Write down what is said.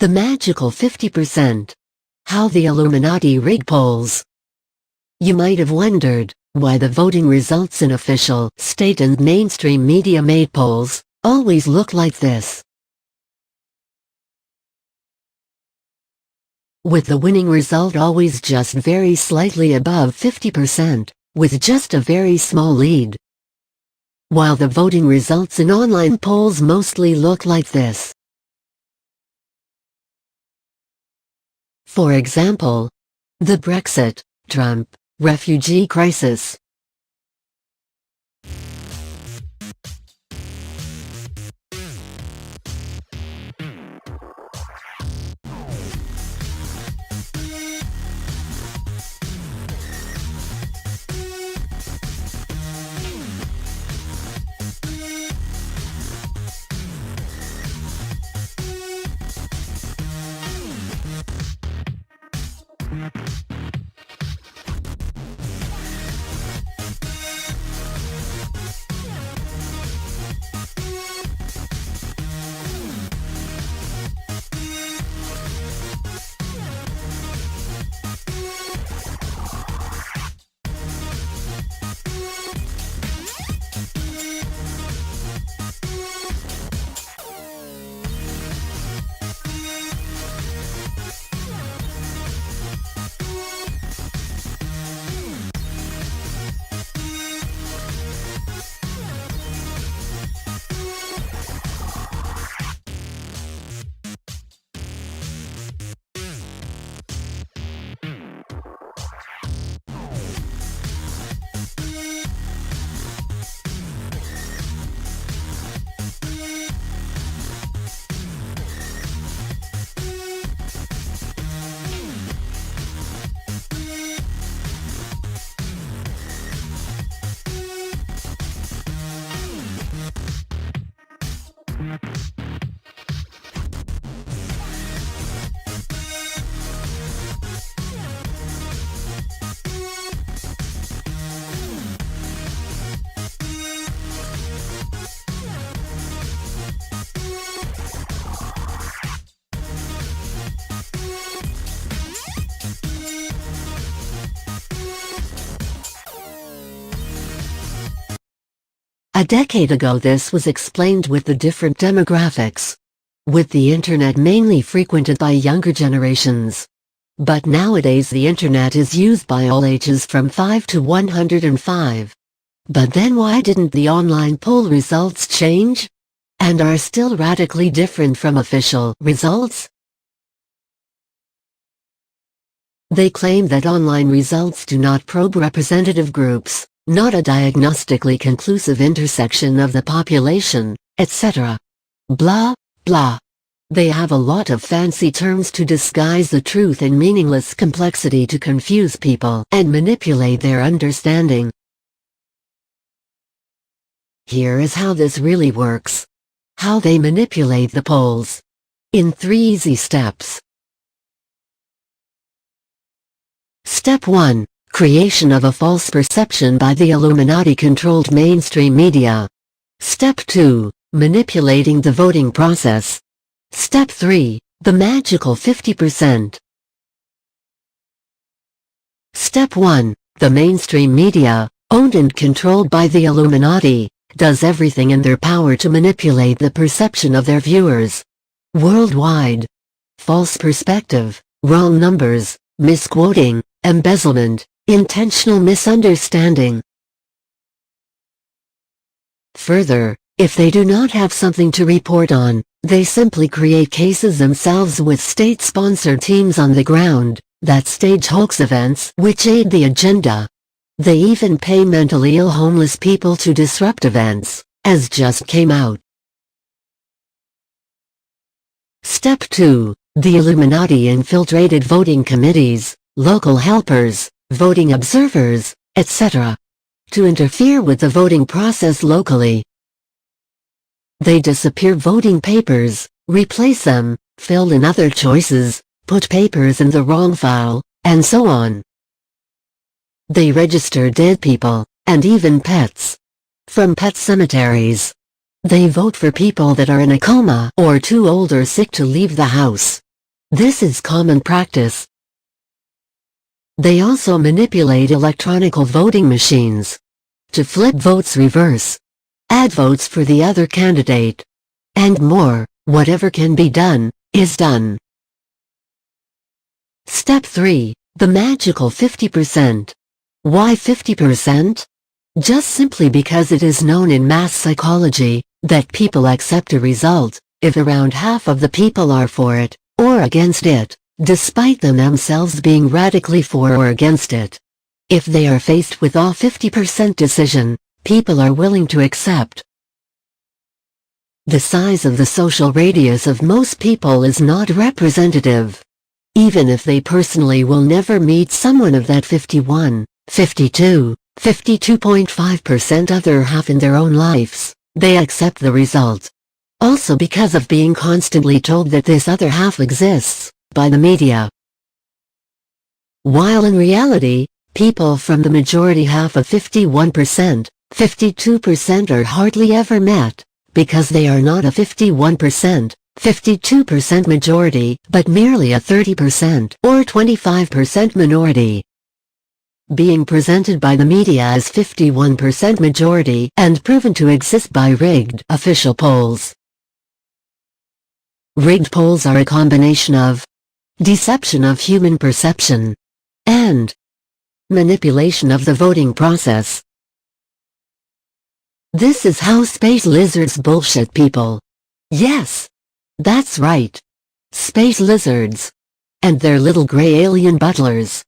The magical 50%. How the Illuminati rig polls. You might have wondered why the voting results in official, state and mainstream media-made polls always look like this. With the winning result always just very slightly above 50%, with just a very small lead. While the voting results in online polls mostly look like this. For example, the Brexit, Trump, refugee crisis. A decade ago this was explained with the different demographics. With the internet mainly frequented by younger generations. But nowadays the internet is used by all ages from 5 to 105. But then why didn't the online poll results change? And are still radically different from official results? They claim that online results do not probe representative groups, not a diagnostically conclusive intersection of the population, etc. Blah, blah. They have a lot of fancy terms to disguise the truth and meaningless complexity to confuse people and manipulate their understanding. Here is how this really works. How they manipulate the polls. In 3 easy steps. Step 1. Creation of a false perception by the Illuminati-controlled mainstream media. Step 2. Manipulating the voting process. Step 3. The magical 50%. Step 1. The mainstream media, owned and controlled by the Illuminati, does everything in their power to manipulate the perception of their viewers. Worldwide. False perspective, wrong numbers, misquoting, embezzlement, intentional misunderstanding. Further, if they do not have something to report on, they simply create cases themselves with state-sponsored teams on the ground that stage hoax events which aid the agenda. They even pay mentally ill homeless people to disrupt events, as just came out. Step 2. The Illuminati infiltrated voting committees, local helpers, voting observers, etc. to interfere with the voting process locally. They disappear voting papers, replace them, fill in other choices, put papers in the wrong file, and so on. They register dead people, and even pets. From pet cemeteries. They vote for people that are in a coma or too old or sick to leave the house. This is common practice. They also manipulate electronical voting machines to flip votes reverse, add votes for the other candidate, and more. Whatever can be done, is done. Step 3. The magical 50%. Why 50%? Just simply because it is known in mass psychology that people accept a result if around half of the people are for it or against it, despite them themselves being radically for or against it. If they are faced with a 50% decision, people are willing to accept. The size of the social radius of most people is not representative. Even if they personally will never meet someone of that 51, 52, 52.5% other half in their own lives, they accept the result. Also because of being constantly told that this other half exists by the media. While in reality, people from the majority half of 51%, 52% are hardly ever met, because they are not a 51%, 52% majority, but merely a 30% or 25% minority. Being presented by the media as 51% majority and proven to exist by rigged official polls. Rigged polls are a combination of deception of human perception and manipulation of the voting process. This is how space lizards bullshit people. Yes, that's right. Space lizards. And their little gray alien butlers.